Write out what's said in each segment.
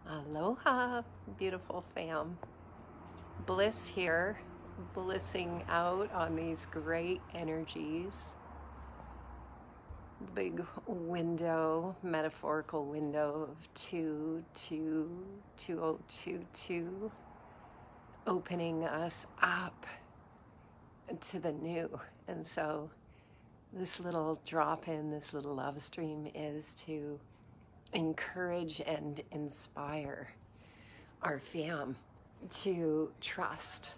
Aloha, beautiful fam. Bliss here, blissing out on these great energies. The big window, metaphorical window of 2022, opening us up to the new. And so this little drop in, this little love stream is to encourage and inspire our fam to trust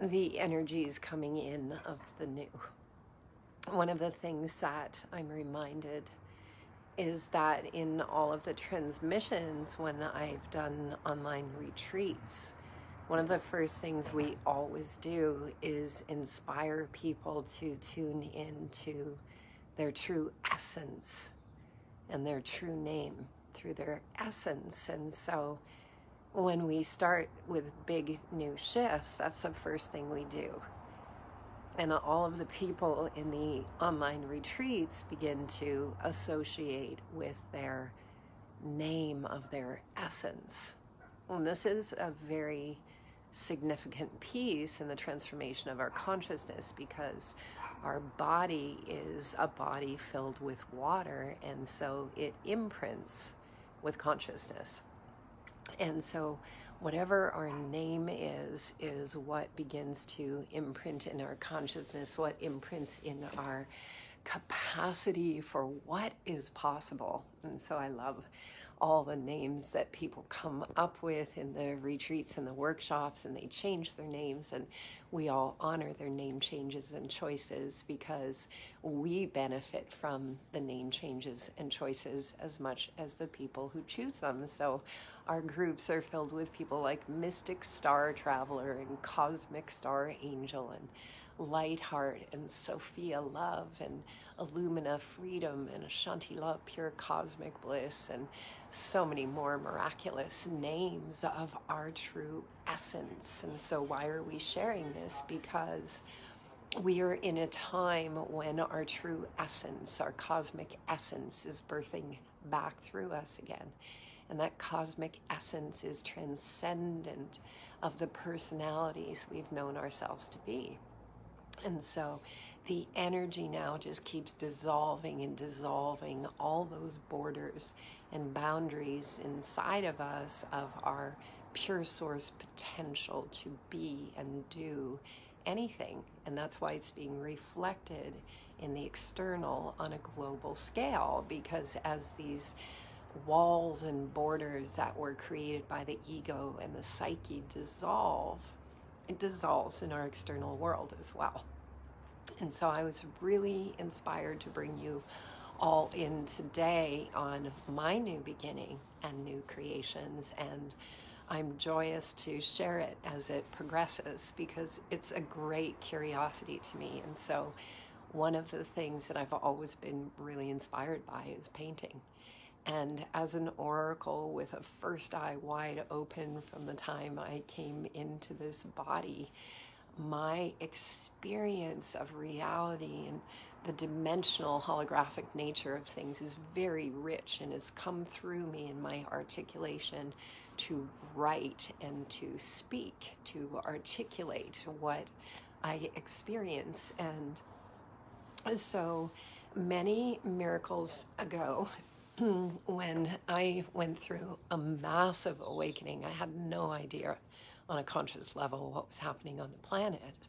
the energies coming in of the new. One of the things that I'm reminded is that in all of the transmissions when I've done online retreats, one of the first things we always do is inspire people to tune into their true essence and their true name through their essence. And so when we start with big new shifts, that's the first thing we do. And all of the people in the online retreats begin to associate with their name of their essence. And this is a very significant piece in the transformation of our consciousness, because our body is a body filled with water, and so it imprints with consciousness. And so whatever our name is what begins to imprint in our consciousness, what imprints in our capacity for what is possible. And so I love all the names that people come up with in the retreats and the workshops, and they change their names, and we all honor their name changes and choices because we benefit from the name changes and choices as much as the people who choose them. So our groups are filled with people like Mystic Star Traveler and Cosmic Star Angel and Lightheart and Sophia Love and Illumina Freedom and Ashanti Love Pure Cosmic Bliss, and so many more miraculous names of our true essence. And so why are we sharing this? Because we are in a time when our true essence, our cosmic essence, is birthing back through us again. And that cosmic essence is transcendent of the personalities we've known ourselves to be. And so the energy now just keeps dissolving and dissolving all those borders and boundaries inside of us of our pure source potential to be and do anything. And that's why it's being reflected in the external on a global scale, because as these walls and borders that were created by the ego and the psyche dissolve, it dissolves in our external world as well. And so I was really inspired to bring you all in today on my new beginning and new creations, and I'm joyous to share it as it progresses because it's a great curiosity to me. And so one of the things that I've always been really inspired by is painting. And as an oracle with a first eye wide open from the time I came into this body, my experience of reality and the dimensional holographic nature of things is very rich, and has come through me in my articulation to write and to speak, to articulate what I experience. And so many miracles ago, when I went through a massive awakening, I had no idea on a conscious level what was happening on the planet.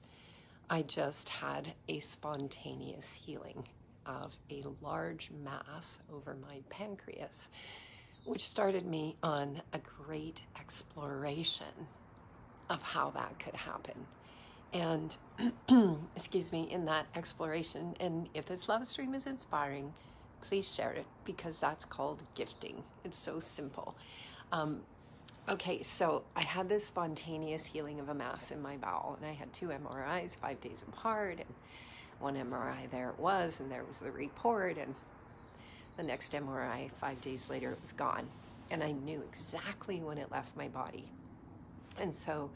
I just had a spontaneous healing of a large mass over my pancreas, which started me on a great exploration of how that could happen. And excuse me, in that exploration, and if this love stream is inspiring, please share it, because that's called gifting. It's so simple. Okay, so I had this spontaneous healing of a mass in my bowel, and I had 2 MRIs 5 days apart, and one MRI there it was, and there was the report, and the next MRI 5 days later it was gone, and I knew exactly when it left my body. And so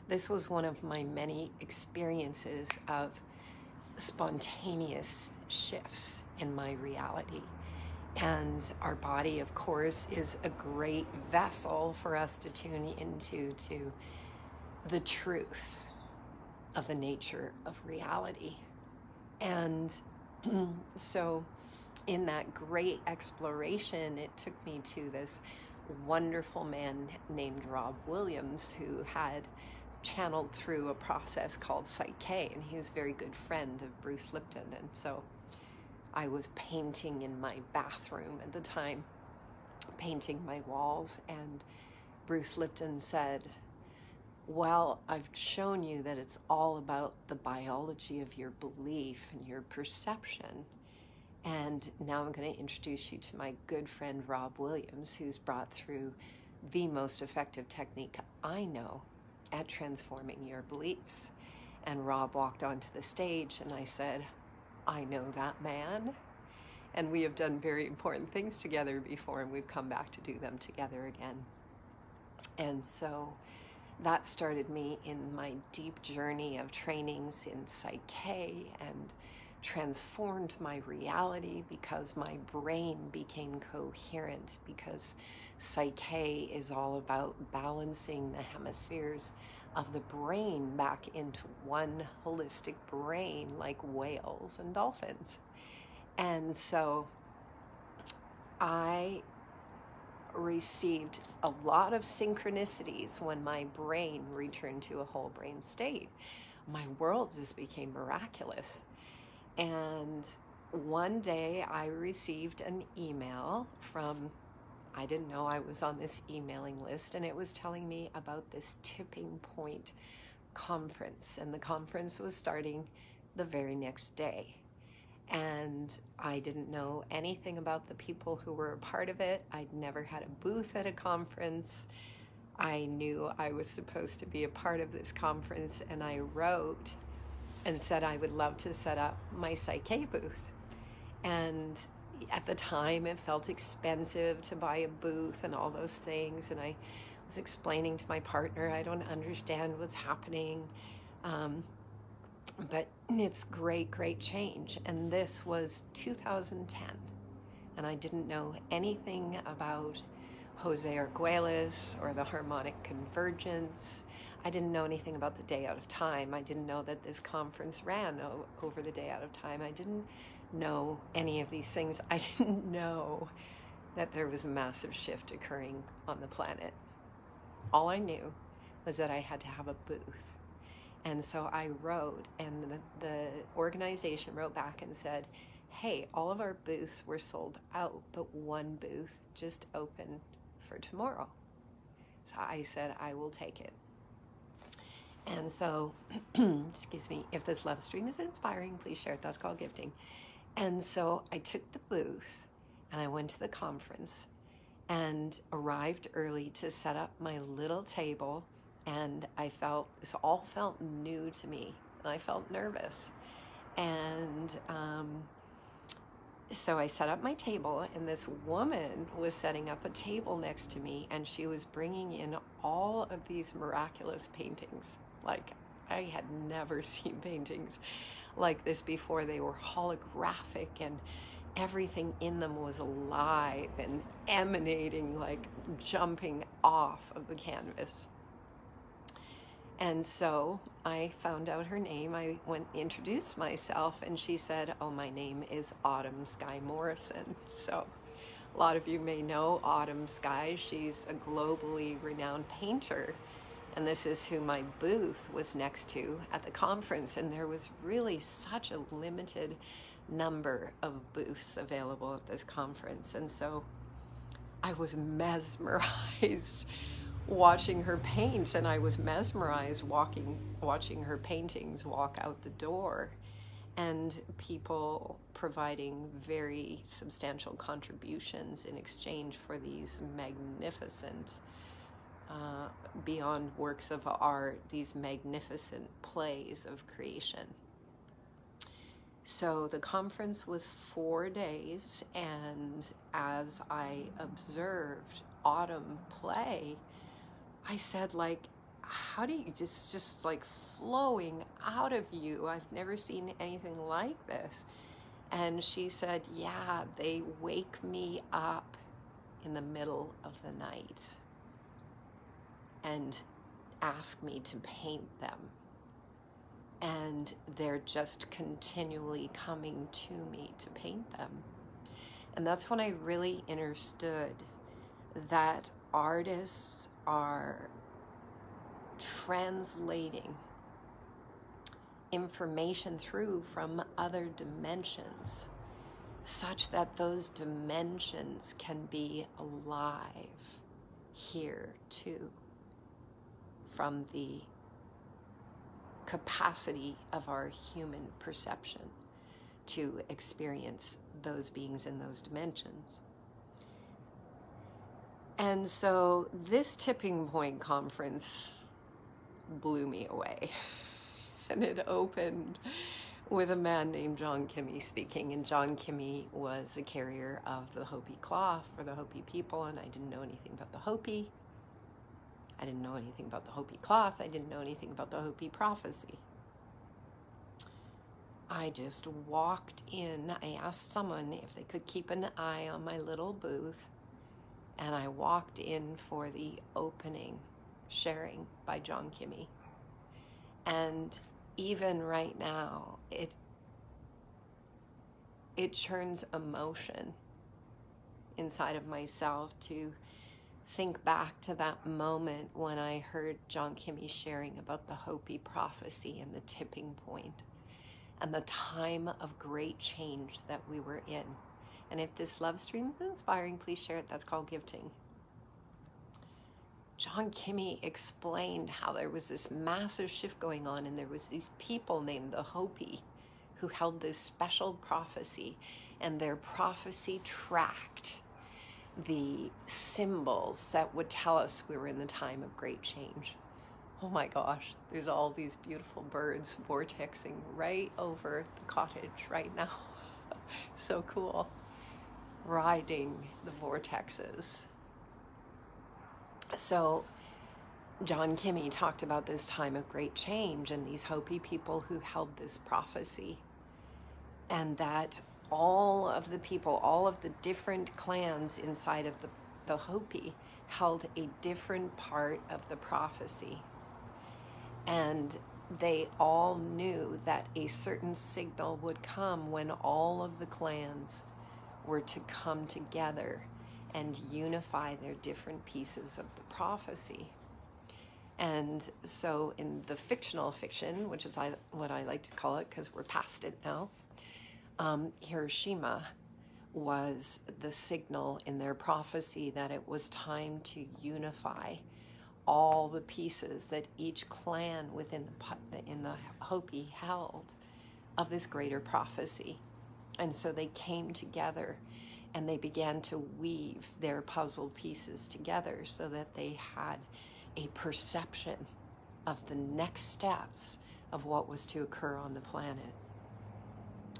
this was one of my many experiences of spontaneous shifts in my reality. And our body, of course, is a great vessel for us to tune into to the truth of the nature of reality. And so in that great exploration, it took me to this wonderful man named Rob Williams, who had channeled through a process called Psyche, and he was a very good friend of Bruce Lipton. And so I was painting in my bathroom at the time, painting my walls, and Bruce Lipton said, well, I've shown you that it's all about the biology of your belief and your perception. And now I'm going to introduce you to my good friend Rob Williams, who's brought through the most effective technique I know at transforming your beliefs. And Rob walked onto the stage, and I said, I know that man. And we have done very important things together before, and we've come back to do them together again. And so that started me in my deep journey of trainings in Psyche, and transformed my reality because my brain became coherent, because Psyche is all about balancing the hemispheres of the brain back into one holistic brain, like whales and dolphins. And so I received a lot of synchronicities when my brain returned to a whole brain state. My world just became miraculous. And one day I received an email from, I didn't know I was on this emailing list, and it was telling me about this tipping point conference. And the conference was starting the very next day. And I didn't know anything about the people who were a part of it. I'd never had a booth at a conference. I knew I was supposed to be a part of this conference, and I wrote and said I would love to set up my Psyche booth. And at the time, it felt expensive to buy a booth and all those things. And I was explaining to my partner, I don't understand what's happening. But it's great change. And this was 2010. And I didn't know anything about Jose Arguelles or the harmonic convergence. I didn't know anything about the day out of time. I didn't know that this conference ran over the day out of time. I didn't know any of these things. I didn't know that there was a massive shift occurring on the planet. All I knew was that I had to have a booth. And so I wrote, and the organization wrote back and said, hey, all of our booths were sold out, but one booth just opened for tomorrow. So I said, I will take it. And so, excuse me, if this love stream is inspiring, please share it. That's called gifting. And so I took the booth and I went to the conference and arrived early to set up my little table. And I felt, this all felt new to me, and I felt nervous. And so I set up my table, and this woman was setting up a table next to me, and she was bringing in all of these miraculous paintings. Like, I had never seen paintings like this before. They were holographic, and everything in them was alive and emanating, like jumping off of the canvas. And so I found out her name. I went and introduced myself, and she said, oh, my name is Autumn Sky Morrison. So a lot of you may know Autumn Sky. She's a globally renowned painter, and this is who my booth was next to at the conference. And there was really such a limited number of booths available at this conference. And so I was mesmerized watching her paint, and I was mesmerized watching her paintings walk out the door, and people providing very substantial contributions in exchange for these magnificent, beyond works of art, these magnificent plays of creation. So the conference was 4 days, and as I observed Autumn play, I said, like, how do you just like flowing out of you? I've never seen anything like this. And she said, yeah, they wake me up in the middle of the night and ask me to paint them. And they're just continually coming to me to paint them. And that's when I really understood that artists are translating information through from other dimensions such that those dimensions can be alive here too, from the capacity of our human perception to experience those beings in those dimensions. And so this tipping point conference blew me away. And it opened with a man named John Kimmey speaking. And John Kimmey was a carrier of the Hopi cloth for the Hopi people, and I didn't know anything about the Hopi. I didn't know anything about the Hopi cloth. I didn't know anything about the Hopi prophecy. I just walked in. I asked someone if they could keep an eye on my little booth, and I walked in for the opening sharing by John Kimmey. And even right now, it churns emotion inside of myself to think back to that moment when I heard John Kimmey sharing about the Hopi prophecy and the tipping point and the time of great change that we were in. And if this love stream is inspiring, please share it. That's called gifting. John Kimmey explained how there was this massive shift going on, and there was these people named the Hopi who held this special prophecy, and their prophecy tracked the symbols that would tell us we were in the time of great change. Oh my gosh, there's all these beautiful birds vortexing right over the cottage right now. So cool. Riding the vortexes. So John Kimmey talked about this time of great change and these Hopi people who held this prophecy, and that all of the people, all of the different clans inside of the Hopi held a different part of the prophecy. And they all knew that a certain signal would come when all of the clans were to come together and unify their different pieces of the prophecy. And so in the fictional fiction, which is what I like to call it because we're past it now, Hiroshima was the signal in their prophecy that it was time to unify all the pieces that each clan within the Hopi held of this greater prophecy. And so they came together and they began to weave their puzzle pieces together so that they had a perception of the next steps of what was to occur on the planet.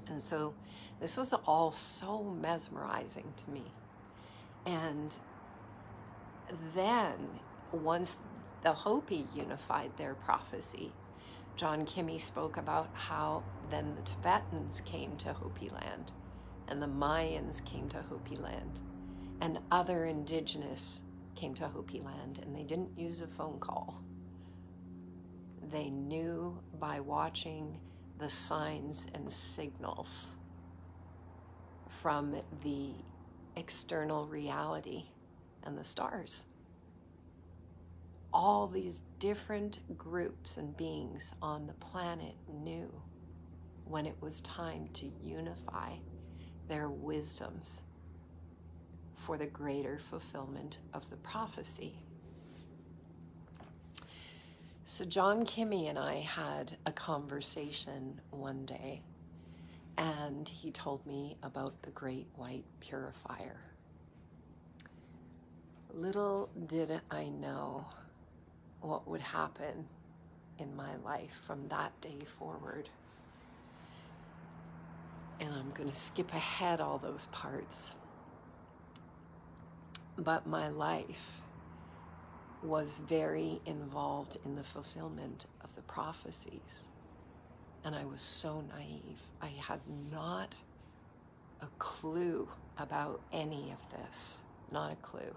And so this was all so mesmerizing to me. And then once the Hopi unified their prophecy, John Kimmey spoke about how then the Tibetans came to Hopi land, and the Mayans came to Hopi land, and other indigenous came to Hopi land, and they didn't use a phone call. They knew by watching the signs and signals from the external reality and the stars. All these different groups and beings on the planet knew when it was time to unify their wisdoms for the greater fulfillment of the prophecy. So John Kimmey and I had a conversation one day, and he told me about the Great White Purifier. Little did I know what would happen in my life from that day forward. And I'm going to skip ahead all those parts. But my life was very involved in the fulfillment of the prophecies. And I was so naive. I had not a clue about any of this, not a clue.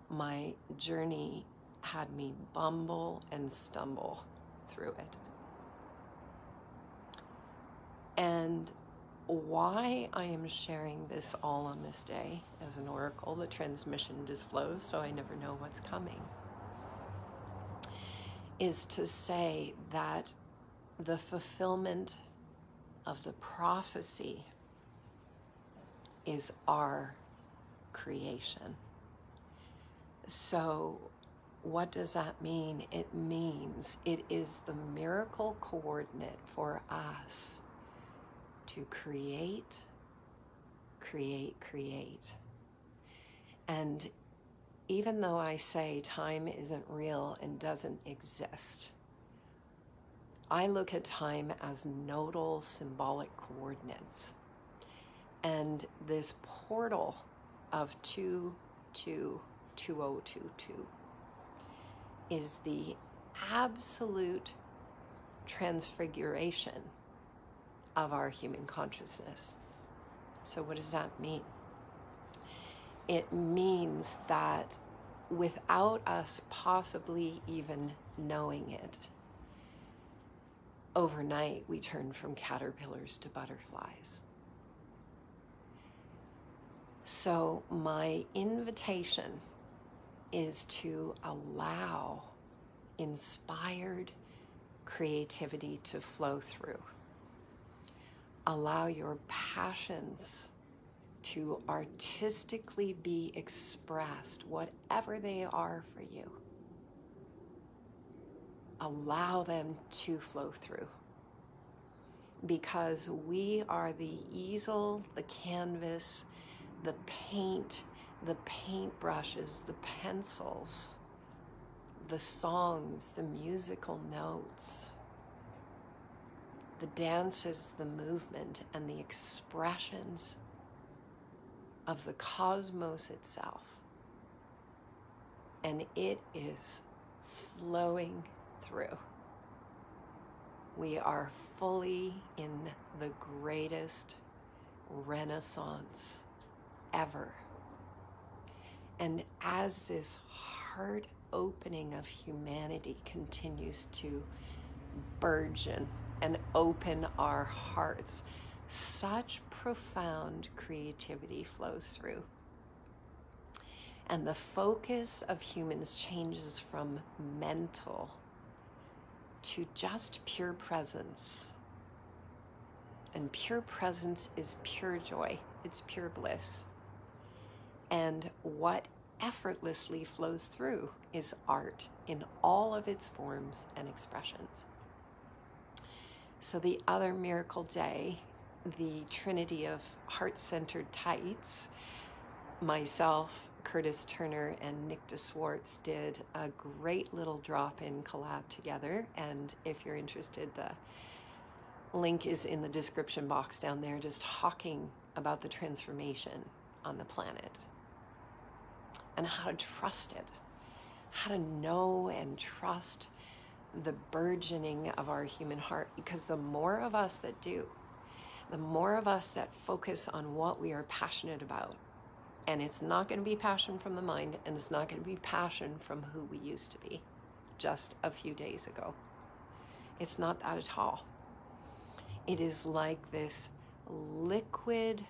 My journey had me bumble and stumble through it. And why I am sharing this all on this day as an oracle, the transmission disflows, so I never know what's coming, is to say that the fulfillment of the prophecy is our creation. So what does that mean? It means it is the miracle coordinate for us to create, create, create. And even though I say time isn't real and doesn't exist, I look at time as nodal symbolic coordinates. And this portal of 222022 is the absolute transfiguration of our human consciousness. So what does that mean? It means that without us possibly even knowing it, overnight we turn from caterpillars to butterflies. So my invitation is to allow inspired creativity to flow through. Allow your passions to artistically be expressed, whatever they are for you. Allow them to flow through. Because we are the easel, the canvas, the paint, the paintbrushes, the pencils, the songs, the musical notes, the dances, the movement, and the expressions of the cosmos itself. And it is flowing through. We are fully in the greatest renaissance ever. And as this heart opening of humanity continues to burgeon and open our hearts, such profound creativity flows through. And the focus of humans changes from mental to just pure presence. And pure presence is pure joy. It's pure bliss. And what effortlessly flows through is art in all of its forms and expressions. So the other miracle day, the Trinity of Heart-Centered Tights, myself, Curtis Turner, and Nick DeSwartz did a great little drop-in collab together. And if you're interested, the link is in the description box down there, just talking about the transformation on the planet and how to trust it, how to know and trust the burgeoning of our human heart. Because the more of us that do, the more of us that focus on what we are passionate about, and it's not going to be passion from the mind, and it's not going to be passion from who we used to be just a few days ago. It's not that at all. It is like this liquid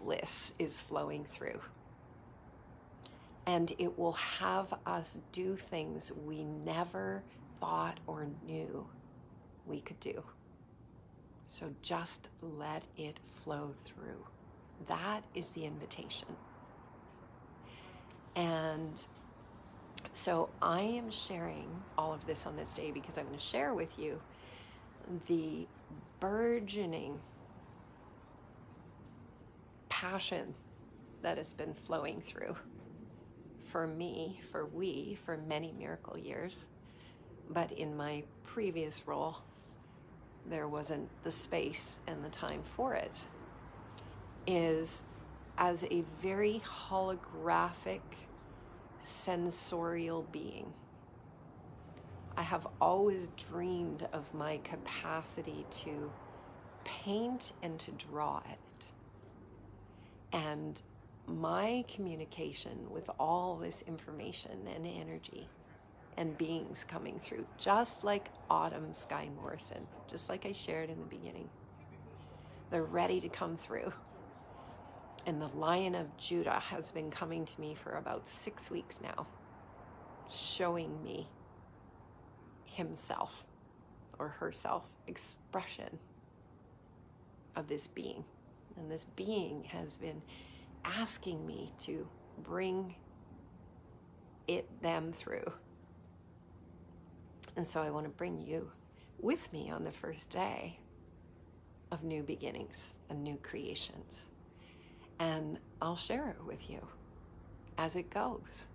bliss is flowing through. And it will have us do things we never thought or knew we could do. So just let it flow through. That is the invitation. And so I am sharing all of this on this day because I'm going to share with you the burgeoning passion that has been flowing through for me, for many miracle years. But in my previous role, there wasn't the space and the time for it. Is as a very holographic, sensorial being, I have always dreamed of my capacity to paint and to draw it. And my communication with all this information and energy and beings coming through, just like Autumn Sky Morrison, just like I shared in the beginning. They're ready to come through. And the Lion of Judah has been coming to me for about 6 weeks now, showing me himself or herself expression of this being. And this being has been asking me to bring them through. And so I want to bring you with me on the first day of new beginnings and new creations. And I'll share it with you as it goes,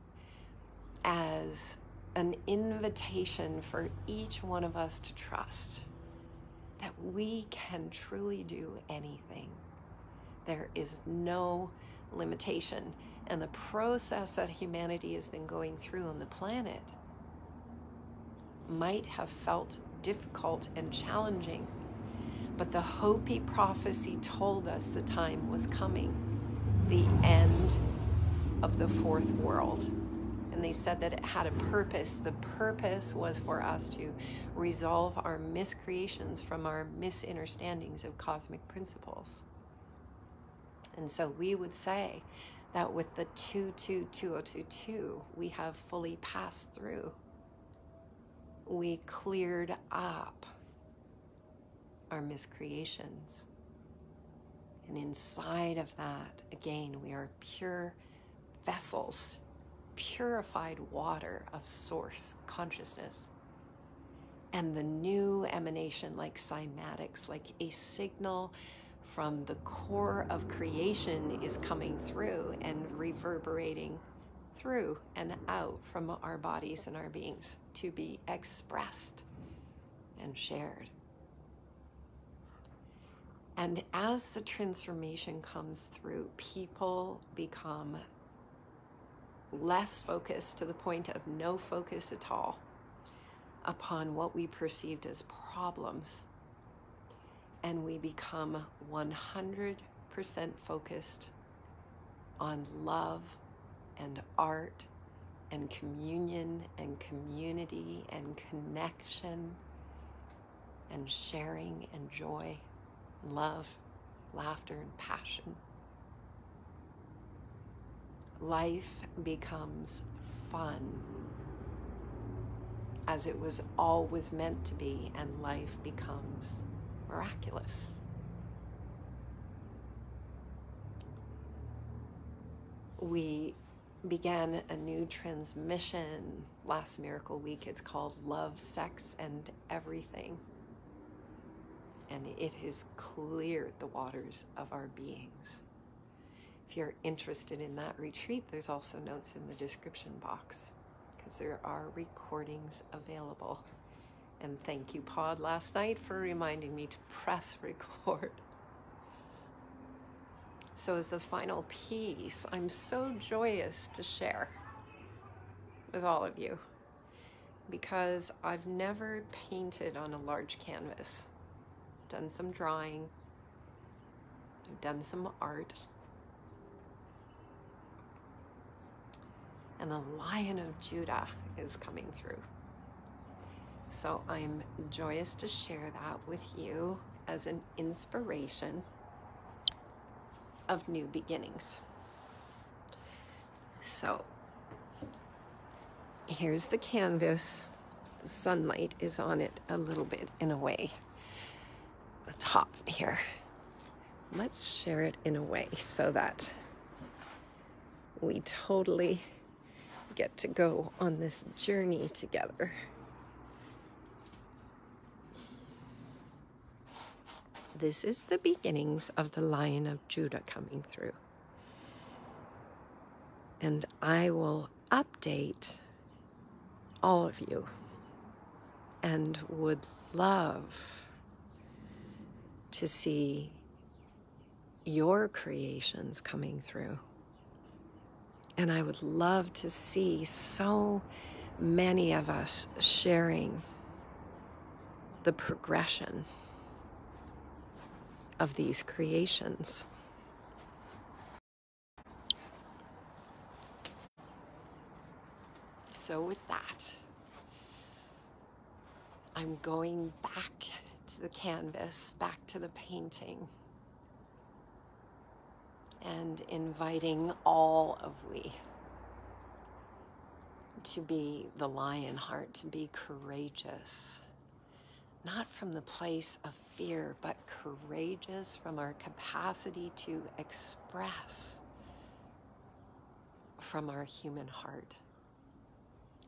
as an invitation for each one of us to trust that we can truly do anything. There is no limitation. And the process that humanity has been going through on the planet might have felt difficult and challenging, but the Hopi prophecy told us the time was coming, the end of the fourth world. And they said that it had a purpose. The purpose was for us to resolve our miscreations from our misunderstandings of cosmic principles. And so we would say that with the 222022, we have fully passed through. We cleared up our miscreations. And inside of that, again, we are pure vessels, purified water of source consciousness. And the new emanation, like cymatics, like a signal from the core of creation, is coming through and reverberating through and out from our bodies and our beings to be expressed and shared. And as the transformation comes through, people become less focused, to the point of no focus at all, upon what we perceived as problems. And we become 100% focused on love and art and communion and community and connection and sharing and joy, love, laughter, and passion. Life becomes fun, as it was always meant to be, and life becomes miraculous. We began a new transmission last Miracle Week. It's called Love, Sex, and Everything. And it has cleared the waters of our beings. If you're interested in that retreat, there's also notes in the description box, because there are recordings available. And thank you, Pod, last night for reminding me to press record. So as the final piece, I'm so joyous to share with all of you, because I've never painted on a large canvas. Done some drawing, I've done some art, and the Lion of Judah is coming through. So I'm joyous to share that with you as an inspiration of new beginnings. So here's the canvas. The sunlight is on it a little bit in a way. The top here. Let's share it in a way so that we totally get to go on this journey together. This is the beginnings of the Lion of Judah coming through. And I will update all of you and would love to see your creations coming through. And I would love to see so many of us sharing the progression of these creations. So with that, I'm going back to the canvas, back to the painting, and inviting all of we to be the lion heart, to be courageous, not from the place of fear, but courageous from our capacity to express from our human heart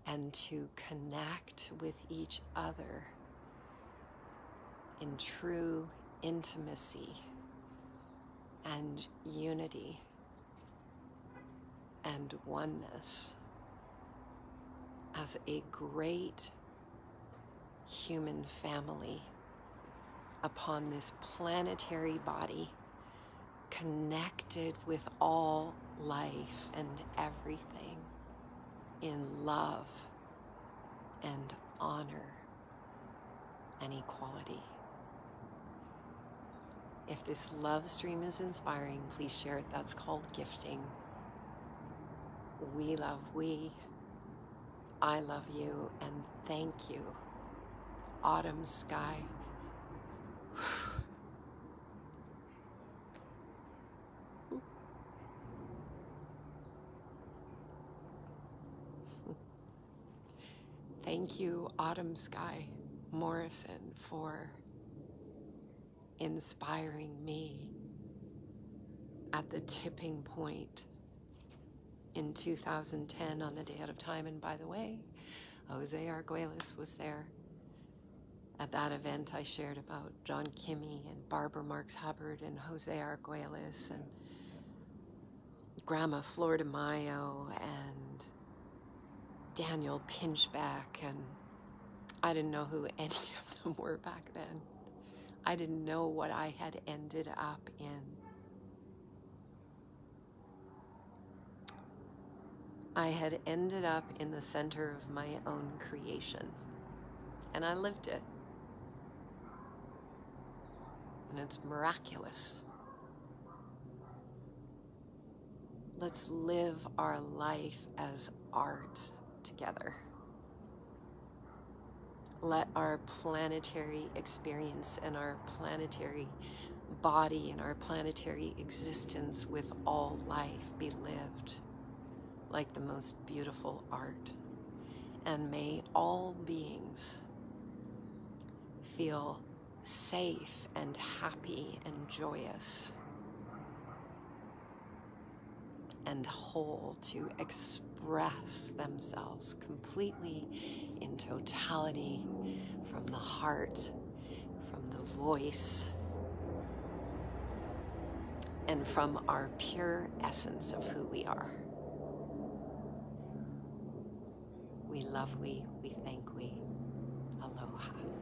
and to connect with each other in true intimacy and unity and oneness as a great human family upon this planetary body, connected with all life and everything in love and honor and equality. If this love stream is inspiring, please share it. That's called gifting. We love we. I love you, and thank you. Autumn sky. Thank you, Autumn Sky Morrison, for inspiring me at the tipping point in 2010 on the Day Out of Time. And by the way, Jose Arguelles was there. At that event, I shared about John Kimmey and Barbara Marx Hubbard and Jose Arguelles and Grandma Flor de Mayo and Daniel Pinchback, and I didn't know who any of them were back then. I didn't know what I had ended up in. I had ended up in the center of my own creation, and I lived it. And it's miraculous. Let's live our life as art together. Let our planetary experience and our planetary body and our planetary existence with all life be lived like the most beautiful art. And may all beings feel safe and happy and joyous and whole to express themselves completely in totality from the heart, from the voice, and from our pure essence of who we are. We love we thank we. Aloha.